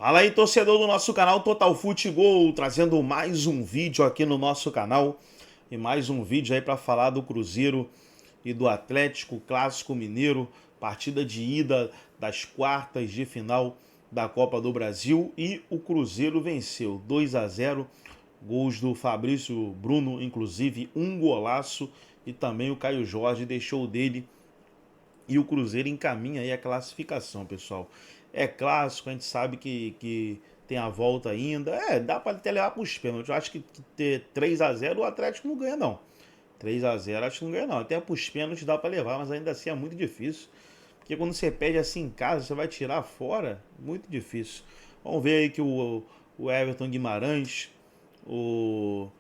Fala aí, torcedor do nosso canal Total Futebol, trazendo mais um vídeo aqui no nosso canal e mais um vídeo aí para falar do Cruzeiro e do Atlético Clássico Mineiro, partida de ida das quartas de final da Copa do Brasil, e o Cruzeiro venceu 2-0, gols do Fabrício Bruno, inclusive um golaço, e também o Caio Jorge deixou dele, e o Cruzeiro encaminha aí a classificação, pessoal. É clássico, a gente sabe que tem a volta ainda. Dá para até levar para os pênaltis. Eu acho que ter 3-0 o Atlético não ganha, não. 3-0 acho que não ganha, não. Até para os pênaltis dá para levar, mas ainda assim é muito difícil. Porque quando você perde assim em casa, você vai tirar fora, muito difícil. Vamos ver aí que o Everton Guimarães, o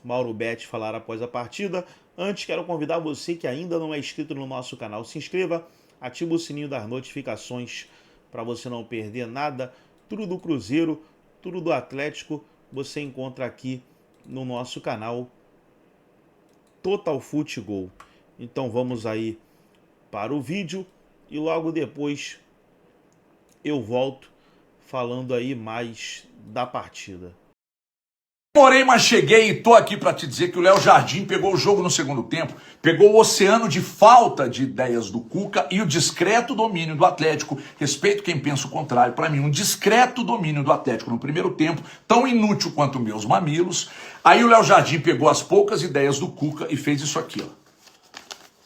Mauro Betti falaram após a partida. Antes, quero convidar você que ainda não é inscrito no nosso canal, se inscreva, ativa o sininho das notificações para você não perder nada. Tudo do Cruzeiro, tudo do Atlético, você encontra aqui no nosso canal Total Futebol. Então vamos aí para o vídeo e logo depois eu volto falando aí mais da partida. Demorei, mas cheguei e tô aqui para te dizer que o Léo Jardim pegou o jogo no segundo tempo, pegou o oceano de falta de ideias do Cuca e o discreto domínio do Atlético. Respeito quem pensa o contrário, para mim um discreto domínio do Atlético no primeiro tempo, tão inútil quanto meus mamilos. Aí o Léo Jardim pegou as poucas ideias do Cuca e fez isso aqui, ó.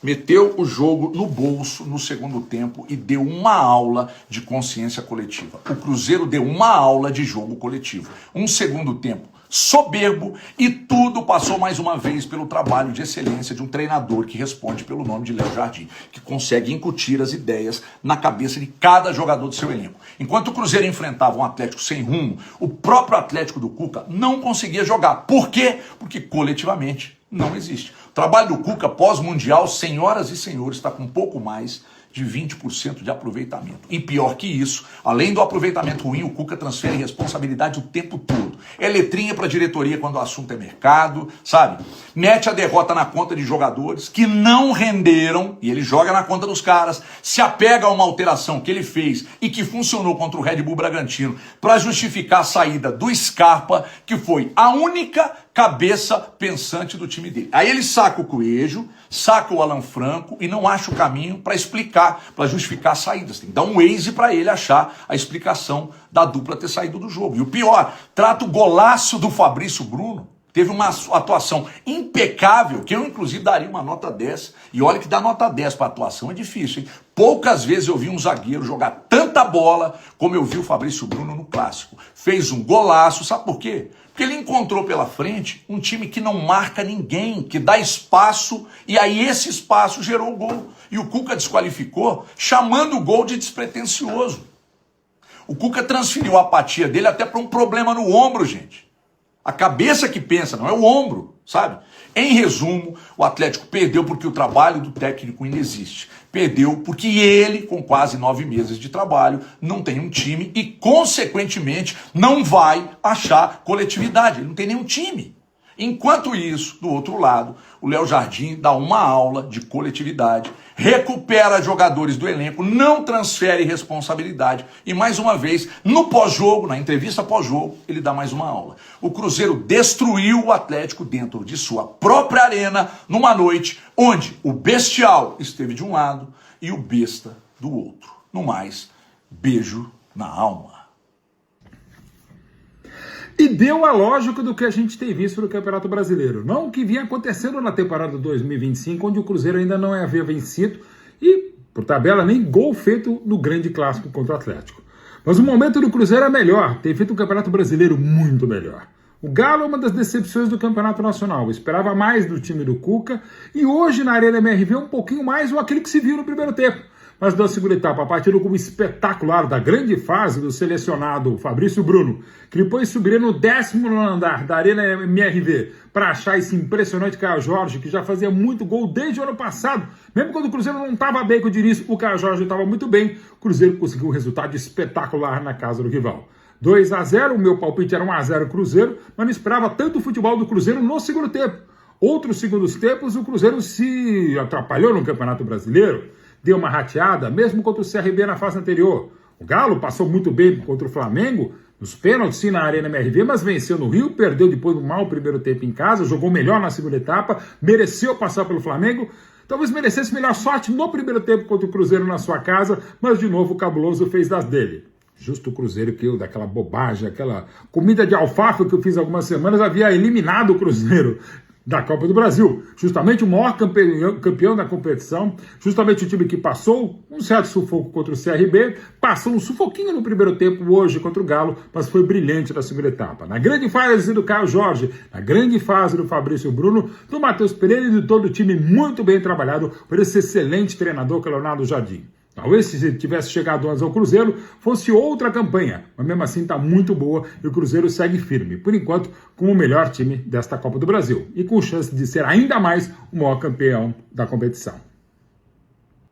Meteu o jogo no bolso no segundo tempo e deu uma aula de consciência coletiva. O Cruzeiro deu uma aula de jogo coletivo. Um segundo tempo soberbo, e tudo passou mais uma vez pelo trabalho de excelência de um treinador que responde pelo nome de Léo Jardim, que consegue incutir as ideias na cabeça de cada jogador do seu elenco. Enquanto o Cruzeiro enfrentava um Atlético sem rumo, o próprio Atlético do Cuca não conseguia jogar. Por quê? Porque coletivamente não existe. O trabalho do Cuca pós-mundial, senhoras e senhores, está com um pouco mais de 20% de aproveitamento. E pior que isso, além do aproveitamento ruim, o Cuca transfere responsabilidade o tempo todo. É letrinha para a diretoria quando o assunto é mercado, sabe? Mete a derrota na conta de jogadores que não renderam, e ele joga na conta dos caras, se apega a uma alteração que ele fez e que funcionou contra o Red Bull Bragantino para justificar a saída do Scarpa, que foi a única cabeça pensante do time dele. Aí ele saca o Coelho, saca o Alan Franco e não acha o caminho para explicar, para justificar as saídas. Tem que dar um Waze para ele achar a explicação da dupla ter saído do jogo. E o pior, trata o golaço do Fabrício Bruno. Teve uma atuação impecável, que eu inclusive daria uma nota 10. E olha que dar nota 10 para atuação é difícil, hein? Poucas vezes eu vi um zagueiro jogar tanta bola como eu vi o Fabrício Bruno no Clássico. Fez um golaço, sabe por quê? Porque ele encontrou pela frente um time que não marca ninguém, que dá espaço, e aí esse espaço gerou o gol. E o Cuca desqualificou, chamando o gol de despretensioso. O Cuca transferiu a apatia dele até para um problema no ombro, gente. A cabeça que pensa, não é o ombro, sabe? Em resumo, o Atlético perdeu porque o trabalho do técnico ainda existe. Perdeu porque ele, com quase 9 meses de trabalho, não tem um time e, consequentemente, não vai achar coletividade. Ele não tem nenhum time. Enquanto isso, do outro lado, o Léo Jardim dá uma aula de coletividade, recupera jogadores do elenco, não transfere responsabilidade e, mais uma vez, no pós-jogo, na entrevista pós-jogo, ele dá mais uma aula. O Cruzeiro destruiu o Atlético dentro de sua própria arena numa noite onde o bestial esteve de um lado e o besta do outro. No mais, beijo na alma. E deu a lógica do que a gente tem visto no Campeonato Brasileiro. Não o que vinha acontecendo na temporada 2025, onde o Cruzeiro ainda não havia vencido e, por tabela, nem gol feito no grande clássico contra o Atlético. Mas o momento do Cruzeiro é melhor, tem feito um Campeonato Brasileiro muito melhor. O Galo é uma das decepções do Campeonato Nacional. Eu esperava mais do time do Cuca e hoje na Arena MRV um pouquinho mais do aquilo que se viu no primeiro tempo. Mas na segunda etapa, a partir do espetacular da grande fase do selecionado Fabrício Bruno, que depois subiria no 10º andar da Arena MRV para achar esse impressionante Caio Jorge, que já fazia muito gol desde o ano passado. Mesmo quando o Cruzeiro não estava bem, que eu diria isso, o Caio Jorge estava muito bem. O Cruzeiro conseguiu um resultado espetacular na casa do rival. 2-0, o meu palpite era 1-0 Cruzeiro, mas não esperava tanto o futebol do Cruzeiro no segundo tempo. Outros segundos tempos, o Cruzeiro se atrapalhou no Campeonato Brasileiro, deu uma rateada, mesmo contra o CRB na fase anterior. O Galo passou muito bem contra o Flamengo, Nos pênaltis, sim, na Arena MRV, mas venceu no Rio, perdeu depois do mau primeiro tempo em casa, jogou melhor na segunda etapa, mereceu passar pelo Flamengo. Talvez merecesse melhor sorte no primeiro tempo contra o Cruzeiro na sua casa, mas de novo o Cabuloso fez das dele. Justo o Cruzeiro que eu, daquela bobagem, aquela comida de alfafa que eu fiz algumas semanas, havia eliminado o Cruzeiro da Copa do Brasil. Justamente o maior campeão da competição, justamente o time que passou um certo sufoco contra o CRB, passou um sufoquinho no primeiro tempo hoje contra o Galo, mas foi brilhante na segunda etapa. Na grande fase do Caio Jorge, na grande fase do Fabrício Bruno, do Matheus Pereira e de todo o time muito bem trabalhado por esse excelente treinador que é Leonardo Jardim. Talvez se tivesse chegado antes ao Cruzeiro, fosse outra campanha, mas mesmo assim está muito boa e o Cruzeiro segue firme, por enquanto, como o melhor time desta Copa do Brasil e com chance de ser ainda mais o maior campeão da competição.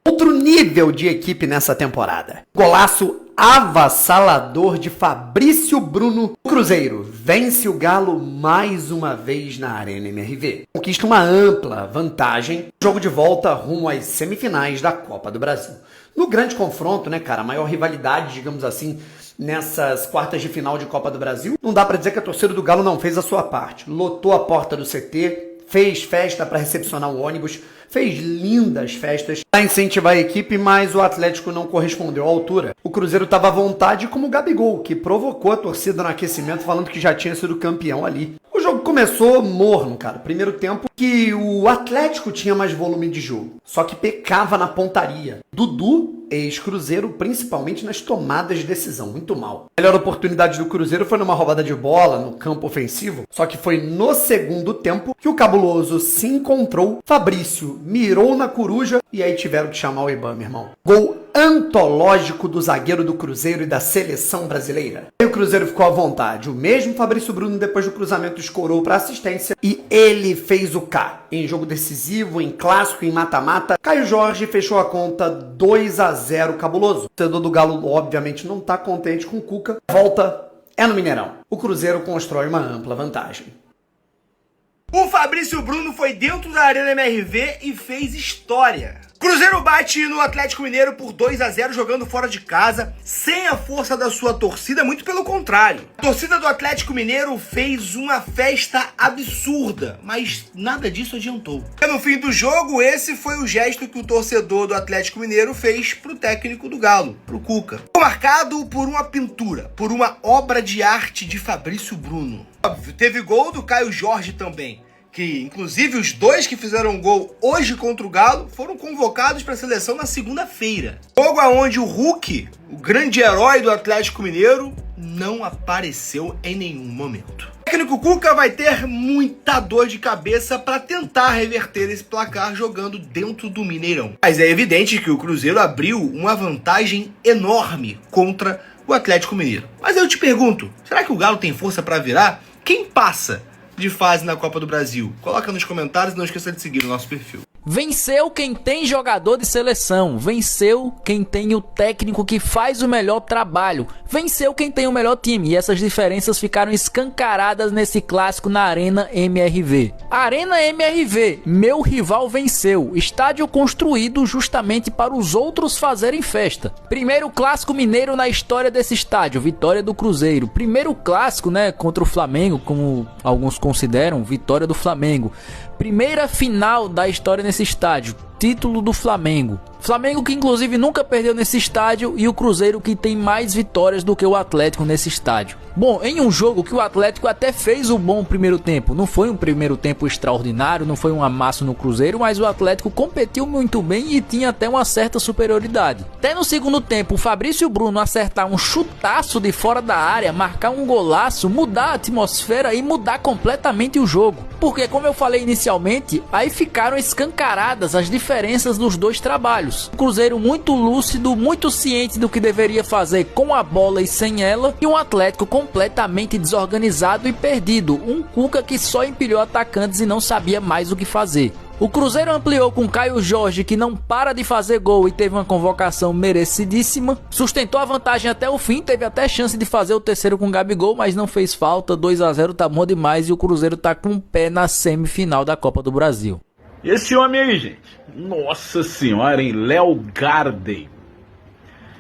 Outro nível de equipe nessa temporada. Golaço avassalador de Fabrício Bruno. O Cruzeiro vence o Galo mais uma vez na Arena MRV. Conquista uma ampla vantagem. Jogo de volta rumo às semifinais da Copa do Brasil. No grande confronto, né, cara, a maior rivalidade, digamos assim, nessas quartas de final de Copa do Brasil, não dá pra dizer que a torcida do Galo não fez a sua parte. Lotou a porta do CT, fez festa para recepcionar o ônibus, fez lindas festas para incentivar a equipe, mas o Atlético não correspondeu à altura. O Cruzeiro estava à vontade como o Gabigol, que provocou a torcida no aquecimento falando que já tinha sido campeão ali. O jogo começou morno, cara. Primeiro tempo que o Atlético tinha mais volume de jogo, só que pecava na pontaria. Dudu, ex-Cruzeiro, principalmente nas tomadas de decisão, muito mal. A melhor oportunidade do Cruzeiro foi numa roubada de bola no campo ofensivo, só que foi no segundo tempo que o Cabuloso se encontrou, Fabrício mirou na coruja e aí tiveram que chamar o IBAMA, irmão. Gol antológico do zagueiro do Cruzeiro e da seleção brasileira. Aí o Cruzeiro ficou à vontade. O mesmo Fabrício Bruno, depois do cruzamento, escorou para assistência e ele fez o K. Em jogo decisivo, em clássico, em mata-mata, Caio Jorge fechou a conta 2-0 Cabuloso. O torcedor do Galo, obviamente, não tá contente com o Cuca. A volta é no Mineirão. O Cruzeiro constrói uma ampla vantagem. O Fabrício Bruno foi dentro da Arena MRV e fez história. Cruzeiro bate no Atlético Mineiro por 2-0 jogando fora de casa, sem a força da sua torcida, muito pelo contrário. A torcida do Atlético Mineiro fez uma festa absurda, mas nada disso adiantou. E no fim do jogo, esse foi o gesto que o torcedor do Atlético Mineiro fez pro técnico do Galo, pro Cuca. Foi marcado por uma pintura, por uma obra de arte de Fabrício Bruno. Óbvio, teve gol do Caio Jorge também, que inclusive os dois que fizeram gol hoje contra o Galo foram convocados para a seleção na segunda-feira. Jogo aonde o Hulk, o grande herói do Atlético Mineiro, não apareceu em nenhum momento. O técnico Cuca vai ter muita dor de cabeça para tentar reverter esse placar jogando dentro do Mineirão. Mas é evidente que o Cruzeiro abriu uma vantagem enorme contra o Atlético Mineiro. Mas eu te pergunto, será que o Galo tem força para virar? Quem passa de fase na Copa do Brasil? Coloca nos comentários e não esqueça de seguir o nosso perfil. Venceu quem tem jogador de seleção, venceu quem tem o técnico que faz o melhor trabalho, venceu quem tem o melhor time, e essas diferenças ficaram escancaradas nesse clássico na Arena MRV. Arena MRV, meu rival venceu, estádio construído justamente para os outros fazerem festa. Primeiro clássico mineiro na história desse estádio, vitória do Cruzeiro. Primeiro clássico, né, contra o Flamengo, como alguns consideram, vitória do Flamengo. Primeira final da história nesse estádio, título do Flamengo. Flamengo que inclusive nunca perdeu nesse estádio, e o Cruzeiro que tem mais vitórias do que o Atlético nesse estádio. Bom, em um jogo que o Atlético até fez um bom primeiro tempo, não foi um primeiro tempo extraordinário, não foi um amasso no Cruzeiro, mas o Atlético competiu muito bem e tinha até uma certa superioridade. Até no segundo tempo, o Fabrício Bruno acertar um chutaço de fora da área, marcar um golaço, mudar a atmosfera e mudar completamente o jogo. Porque, como eu falei inicialmente, aí ficaram escancaradas as diferenças dos dois trabalhos. O Cruzeiro muito lúcido, muito ciente do que deveria fazer com a bola e sem ela, e um Atlético completamente desorganizado e perdido, um Cuca que só empilhou atacantes e não sabia mais o que fazer. O Cruzeiro ampliou com Caio Jorge, que não para de fazer gol e teve uma convocação merecidíssima. Sustentou a vantagem até o fim, teve até chance de fazer o terceiro com Gabigol, mas não fez falta. 2-0 tá bom demais e o Cruzeiro tá com o pé na semifinal da Copa do Brasil. E esse homem aí, gente, nossa senhora, hein? Léo Garden.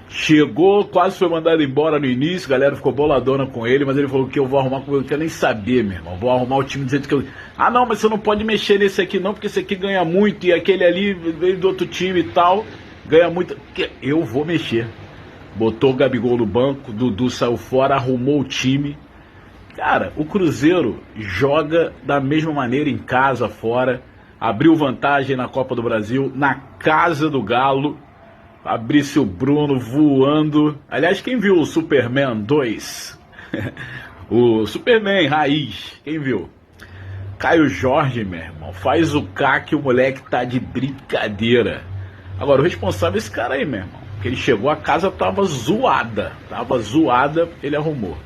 Chegou, quase foi mandado embora no início, a galera ficou boladona com ele, mas ele falou que eu vou arrumar comigo, eu não quero nem saber, meu irmão. Vou arrumar o time dizendo que eu... Ah, não, mas você não pode mexer nesse aqui não, porque esse aqui ganha muito, e aquele ali veio do outro time e tal, ganha muito. Eu vou mexer. Botou o Gabigol no banco, Dudu saiu fora, arrumou o time. Cara, o Cruzeiro joga da mesma maneira em casa, fora. Abriu vantagem na Copa do Brasil, na casa do Galo. Fabrício Bruno voando. Aliás, quem viu o Superman 2? O Superman raiz, quem viu? Caio Jorge, meu irmão, faz o K que o moleque tá de brincadeira. Agora, o responsável é esse cara aí, meu irmão. Que ele chegou, a casa tava zoada, ele arrumou.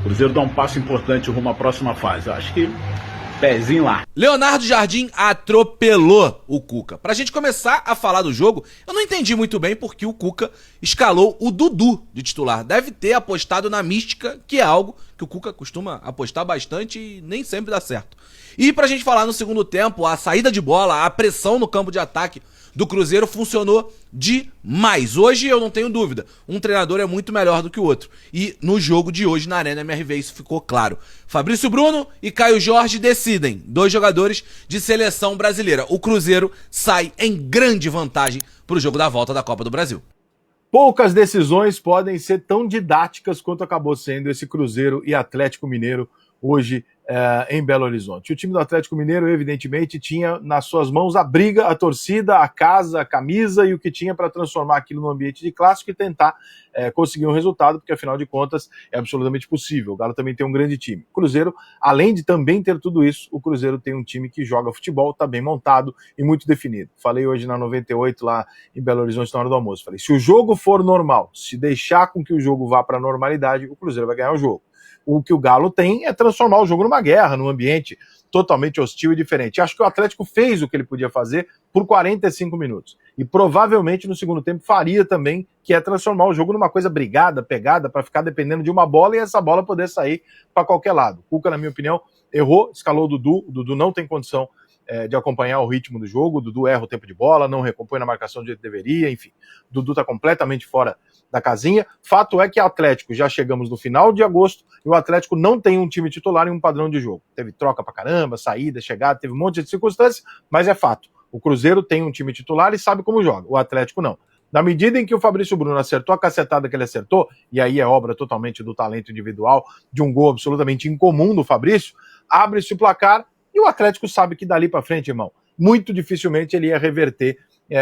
O Cruzeiro dá um passo importante rumo à próxima fase. Eu acho que pezinho lá. Leonardo Jardim atropelou o Cuca. Pra gente começar a falar do jogo, eu não entendi muito bem porque o Cuca escalou o Dudu de titular. Deve ter apostado na mística, que é algo que o Cuca costuma apostar bastante e nem sempre dá certo. E pra gente falar no segundo tempo, a saída de bola, a pressão no campo de ataque do Cruzeiro funcionou demais. Hoje eu não tenho dúvida, um treinador é muito melhor do que o outro. E no jogo de hoje na Arena MRV isso ficou claro. Fabrício Bruno e Caio Jorge decidem, 2 jogadores de seleção brasileira. O Cruzeiro sai em grande vantagem para o jogo da volta da Copa do Brasil. Poucas decisões podem ser tão didáticas quanto acabou sendo esse Cruzeiro e Atlético Mineiro hoje em Belo Horizonte. O time do Atlético Mineiro, evidentemente, tinha nas suas mãos a briga, a torcida, a casa, a camisa e o que tinha para transformar aquilo num ambiente de clássico e tentar conseguir um resultado, porque afinal de contas é absolutamente possível. O Galo também tem um grande time. O Cruzeiro, além de também ter tudo isso, o Cruzeiro tem um time que joga futebol, está bem montado e muito definido. Falei hoje na 98 lá em Belo Horizonte na hora do almoço. Falei, se o jogo for normal, se deixar com que o jogo vá para a normalidade, o Cruzeiro vai ganhar o jogo. O que o Galo tem é transformar o jogo numa guerra, num ambiente totalmente hostil e diferente. Acho que o Atlético fez o que ele podia fazer por 45 minutos. E provavelmente no segundo tempo faria também, que é transformar o jogo numa coisa brigada, pegada, para ficar dependendo de uma bola e essa bola poder sair para qualquer lado. O Cuca, na minha opinião, errou, escalou o Dudu não tem condição de acompanhar o ritmo do jogo, o Dudu erra o tempo de bola, não recompõe na marcação do jeito que deveria, enfim. O Dudu está completamente fora da casinha. Fato é que o Atlético, já chegamos no final de agosto, e o Atlético não tem um time titular e um padrão de jogo. Teve troca pra caramba, saída, chegada, teve um monte de circunstâncias, mas é fato. O Cruzeiro tem um time titular e sabe como joga, o Atlético não. Na medida em que o Fabrício Bruno acertou a cacetada que ele acertou, e aí é obra totalmente do talento individual, de um gol absolutamente incomum do Fabrício, abre-se o placar e o Atlético sabe que dali pra frente, irmão, muito dificilmente ele ia reverter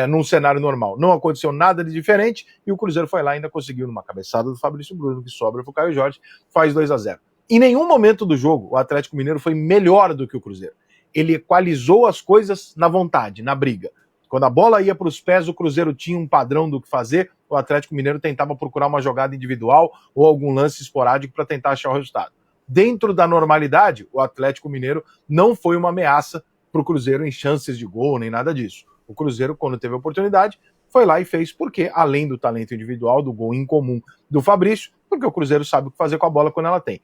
num cenário normal. Não aconteceu nada de diferente e o Cruzeiro foi lá e ainda conseguiu, numa cabeçada do Fabrício Bruno, que sobra pro Caio Jorge, faz 2-0. Em nenhum momento do jogo o Atlético Mineiro foi melhor do que o Cruzeiro. Ele equalizou as coisas na vontade, na briga. Quando a bola ia para os pés, o Cruzeiro tinha um padrão do que fazer, o Atlético Mineiro tentava procurar uma jogada individual ou algum lance esporádico para tentar achar o resultado. Dentro da normalidade, o Atlético Mineiro não foi uma ameaça para o Cruzeiro em chances de gol, nem nada disso. O Cruzeiro, quando teve a oportunidade, foi lá e fez, porque além do talento individual, do gol incomum do Fabrício, porque o Cruzeiro sabe o que fazer com a bola quando ela tem.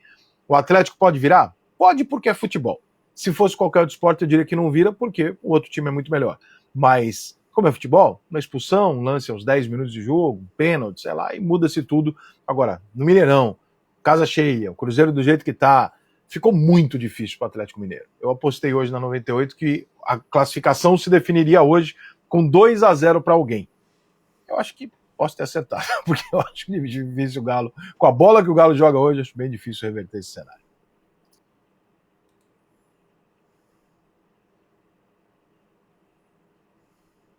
O Atlético pode virar? Pode, porque é futebol. Se fosse qualquer outro esporte, eu diria que não vira, porque o outro time é muito melhor. Mas, como é futebol, uma expulsão, um lance aos 10 minutos de jogo, um pênalti, sei lá, e muda-se tudo. Agora, no Mineirão, casa cheia, o Cruzeiro do jeito que tá, ficou muito difícil para o Atlético Mineiro. Eu apostei hoje na 98 que a classificação se definiria hoje com 2-0 para alguém. Eu acho que posso ter acertado, porque eu acho que é difícil o Galo, com a bola que o Galo joga hoje, acho bem difícil reverter esse cenário.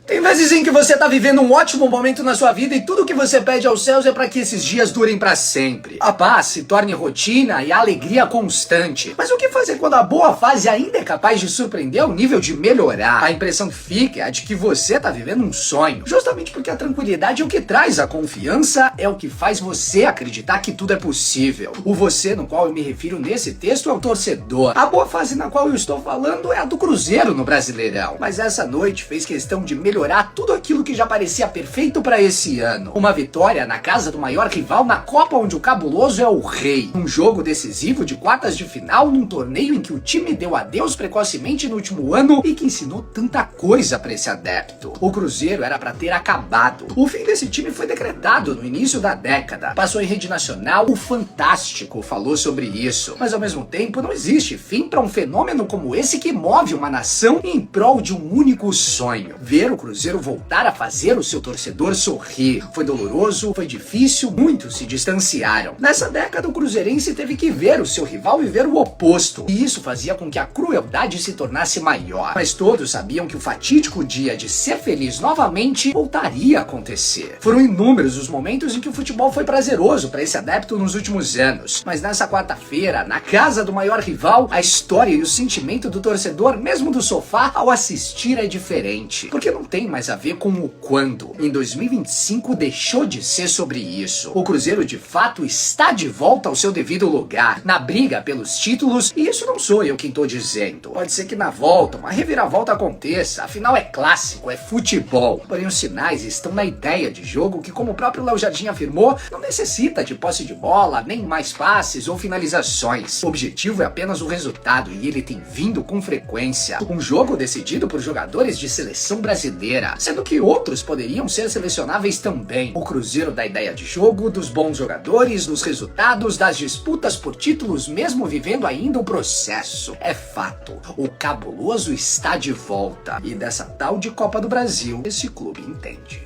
Tem vezes em que você tá vivendo um ótimo momento na sua vida e tudo que você pede aos céus é para que esses dias durem para sempre. A paz se torne rotina e a alegria constante. Mas o que fazer quando a boa fase ainda é capaz de surpreender ao nível de melhorar? A impressão que fica é a de que você tá vivendo um sonho. Justamente porque a tranquilidade é o que traz a confiança, é o que faz você acreditar que tudo é possível. O você no qual eu me refiro nesse texto é o torcedor. A boa fase na qual eu estou falando é a do Cruzeiro no Brasileirão. Mas essa noite fez questão de melhorar recuperar tudo aquilo que já parecia perfeito para esse ano. Uma vitória na casa do maior rival na Copa, onde o cabuloso é o rei. Um jogo decisivo de quartas de final num torneio em que o time deu adeus precocemente no último ano e que ensinou tanta coisa para esse adepto. O Cruzeiro era para ter acabado. O fim desse time foi decretado no início da década. Passou em rede nacional, o Fantástico falou sobre isso. Mas ao mesmo tempo não existe fim para um fenômeno como esse que move uma nação em prol de um único sonho. Ver o Cruzeiro voltar a fazer o seu torcedor sorrir. Foi doloroso, foi difícil, muitos se distanciaram. Nessa década o cruzeirense teve que ver o seu rival viver o oposto. E isso fazia com que a crueldade se tornasse maior. Mas todos sabiam que o fatídico dia de ser feliz novamente voltaria a acontecer. Foram inúmeros os momentos em que o futebol foi prazeroso para esse adepto nos últimos anos. Mas nessa quarta-feira, na casa do maior rival, a história e o sentimento do torcedor, mesmo do sofá, ao assistir é diferente. Porque não tem mais a ver com o quando. Em 2025 deixou de ser sobre isso. O Cruzeiro de fato está de volta ao seu devido lugar, na briga pelos títulos, e isso não sou eu quem tô dizendo. Pode ser que na volta uma reviravolta aconteça, afinal é clássico, é futebol. Porém os sinais estão na ideia de jogo que, como o próprio Léo Jardim afirmou, não necessita de posse de bola, nem mais passes ou finalizações. O objetivo é apenas o resultado e ele tem vindo com frequência. Um jogo decidido por jogadores de seleção brasileira, sendo que outros poderiam ser selecionáveis também. O Cruzeiro dá ideia de jogo, dos bons jogadores, dos resultados, das disputas por títulos, mesmo vivendo ainda o processo. É fato, o cabuloso está de volta e dessa tal de Copa do Brasil esse clube entende.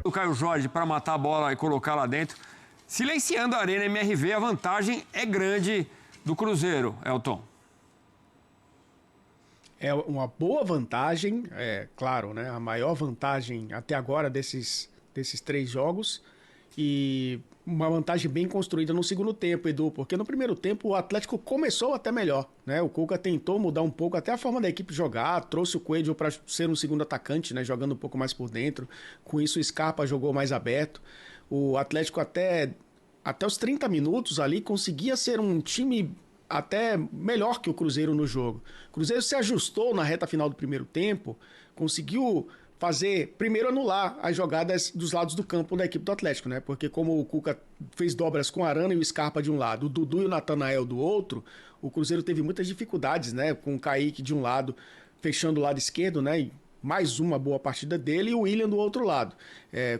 O Caio Jorge para matar a bola e colocar lá dentro, silenciando a Arena MRV, a vantagem é grande do Cruzeiro, Elton. É uma boa vantagem, é claro, né? A maior vantagem até agora desses 3 jogos, e uma vantagem bem construída no segundo tempo, Edu, porque no primeiro tempo o Atlético começou até melhor, né? O Cuca tentou mudar um pouco até a forma da equipe jogar, trouxe o Coelho para ser um segundo atacante, né? Jogando um pouco mais por dentro, com isso o Scarpa jogou mais aberto. O Atlético até os 30 minutos ali conseguia ser um time até melhor que o Cruzeiro no jogo. O Cruzeiro se ajustou na reta final do primeiro tempo, conseguiu primeiro anular as jogadas dos lados do campo da equipe do Atlético, né? Porque como o Cuca fez dobras com o Arana e o Scarpa de um lado, o Dudu e o Natanael do outro, o Cruzeiro teve muitas dificuldades, né? Com o Kaique de um lado, fechando o lado esquerdo, né? E mais uma boa partida dele, e o William do outro lado,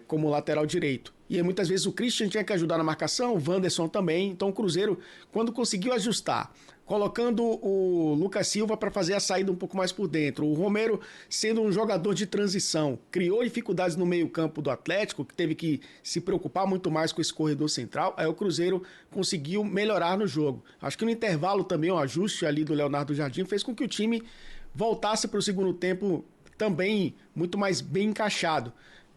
como lateral direito. E aí, muitas vezes o Christian tinha que ajudar na marcação, o Wanderson também. Então o Cruzeiro, quando conseguiu ajustar, colocando o Lucas Silva para fazer a saída um pouco mais por dentro, o Romero sendo um jogador de transição, criou dificuldades no meio-campo do Atlético, que teve que se preocupar muito mais com esse corredor central. Aí o Cruzeiro conseguiu melhorar no jogo. Acho que no intervalo também o ajuste ali do Leonardo Jardim fez com que o time voltasse para o segundo tempo também muito mais bem encaixado.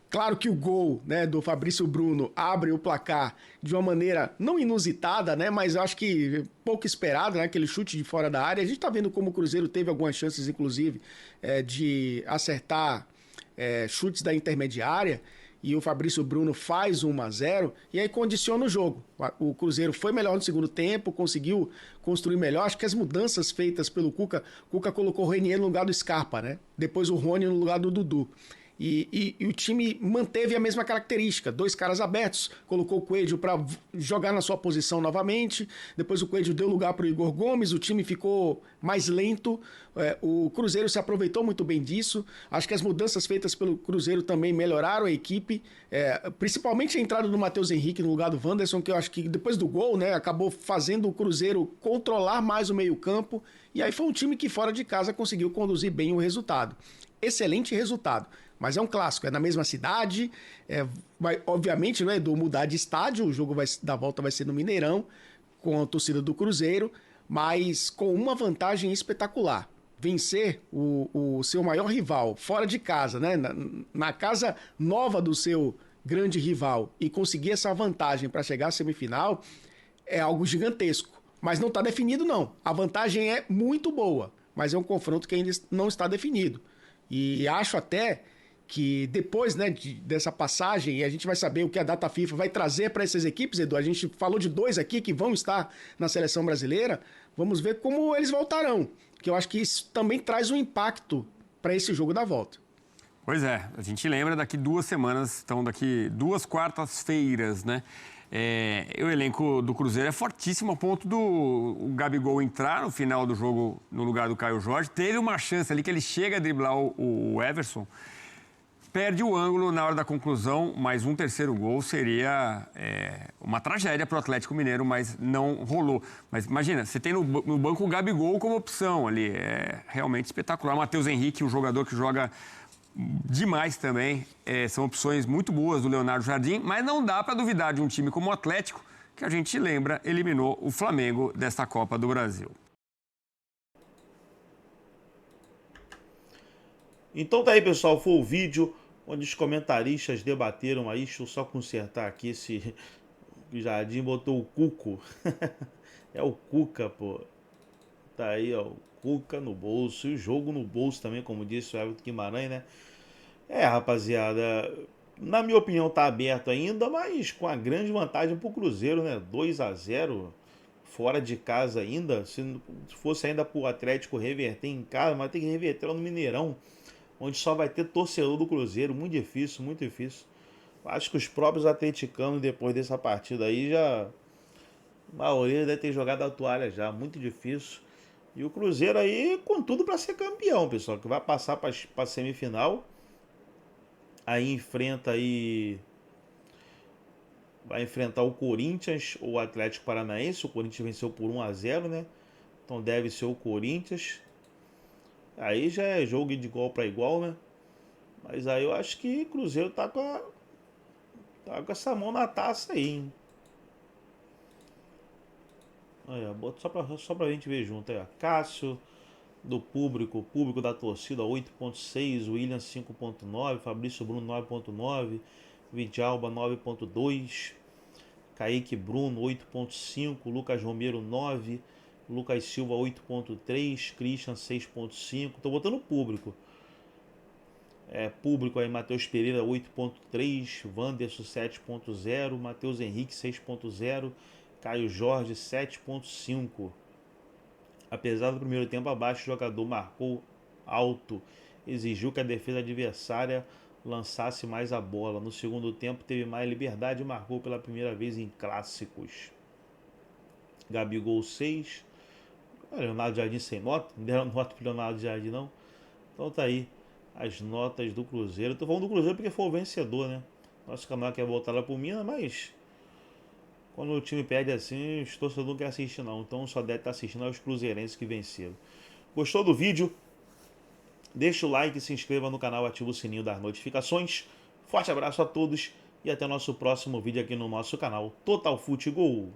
Claro que o gol, né, do Fabrício Bruno abre o placar de uma maneira não inusitada, né, mas eu acho que pouco esperada, né, aquele chute de fora da área. A gente tá vendo como o Cruzeiro teve algumas chances, inclusive, de acertar chutes da intermediária, e o Fabrício Bruno faz 1-0 e aí condiciona o jogo. O Cruzeiro foi melhor no segundo tempo, conseguiu construir melhor. Acho que as mudanças feitas pelo Cuca colocou o Renier no lugar do Scarpa, né? Depois o Rony no lugar do Dudu. E o time manteve a mesma característica, 2 caras abertos, colocou o Coelho para jogar na sua posição novamente, depois o Coelho deu lugar para o Igor Gomes, o time ficou mais lento, o Cruzeiro se aproveitou muito bem disso. Acho que as mudanças feitas pelo Cruzeiro também melhoraram a equipe, principalmente a entrada do Matheus Henrique no lugar do Wanderson, que eu acho que depois do gol, né, acabou fazendo o Cruzeiro controlar mais o meio-campo, e aí foi um time que fora de casa conseguiu conduzir bem o resultado. Excelente resultado. Mas é um clássico, é na mesma cidade, obviamente, não é do mudar de estádio, o jogo da volta vai ser no Mineirão, com a torcida do Cruzeiro, mas com uma vantagem espetacular. Vencer o seu maior rival fora de casa, né? Na casa nova do seu grande rival, e conseguir essa vantagem para chegar à semifinal é algo gigantesco. Mas não está definido, não. A vantagem é muito boa, mas é um confronto que ainda não está definido. E acho até que depois, né, dessa passagem, a gente vai saber o que a data FIFA vai trazer para essas equipes, Edu. A gente falou de 2 aqui que vão estar na seleção brasileira. Vamos ver como eles voltarão, que eu acho que isso também traz um impacto para esse jogo da volta. Pois é, a gente lembra daqui 2 semanas, então daqui 2 quartas-feiras, né? O elenco do Cruzeiro é fortíssimo a ponto do Gabigol entrar no final do jogo no lugar do Caio Jorge. Teve uma chance ali que ele chega a driblar o Everson, perde o ângulo na hora da conclusão, mas um terceiro gol seria uma tragédia para o Atlético Mineiro, mas não rolou. Mas imagina, você tem no banco o Gabigol como opção ali, é realmente espetacular. Matheus Henrique, um jogador que joga demais também, são opções muito boas do Leonardo Jardim, mas não dá para duvidar de um time como o Atlético, que a gente lembra, eliminou o Flamengo desta Copa do Brasil. Então tá aí, pessoal, foi o vídeo onde os comentaristas debateram aí. Deixa eu só consertar aqui esse... O Jardim botou o Cuco. É o Cuca, pô. Tá aí, ó, o Cuca no bolso e o jogo no bolso também, como disse o Everton Guimarães, né? Rapaziada, na minha opinião tá aberto ainda, mas com a grande vantagem pro Cruzeiro, né? 2-0 fora de casa ainda. Se fosse ainda pro Atlético reverter em casa, mas tem que reverter lá no Mineirão, onde só vai ter torcedor do Cruzeiro. Muito difícil, muito difícil. Acho que os próprios atleticanos, depois dessa partida aí, já... A maioria deve ter jogado a toalha já, muito difícil. E o Cruzeiro aí com tudo para ser campeão, pessoal, que vai passar para a semifinal. Aí enfrenta aí... Vai enfrentar o Corinthians ou o Atlético Paranaense. O Corinthians venceu por 1-0, né? Então deve ser o Corinthians. Aí já é jogo de igual para igual, né? Mas aí eu acho que o Cruzeiro tá com essa mão na taça aí, hein? Olha, só pra gente ver junto aí, ó. Cássio, do público da torcida 8.6, William 5.9, Fabrício Bruno 9.9, Vidalba 9.2, Kaique Bruno 8.5, Lucas Romero 9, Lucas Silva 8.3, Christian 6.5. Tô botando público. Público aí, Matheus Pereira 8.3, Wanderson 7.0, Matheus Henrique 6.0, Caio Jorge 7.5. Apesar do primeiro tempo abaixo, o jogador marcou alto, exigiu que a defesa adversária lançasse mais a bola. No segundo tempo teve mais liberdade e marcou pela primeira vez em clássicos. Gabigol 6. Leonardo Jardim sem nota, não deram nota pro Leonardo Jardim não. Então tá aí as notas do Cruzeiro. Eu tô falando do Cruzeiro porque foi o vencedor, né? Nosso canal quer voltar lá pro Minas, mas quando o time perde assim, os torcedores não querem assistir não. Então só deve estar assistindo aos cruzeirenses que venceram. Gostou do vídeo? Deixa o like, se inscreva no canal, ativa o sininho das notificações. Forte abraço a todos e até o nosso próximo vídeo aqui no nosso canal Total Futebol.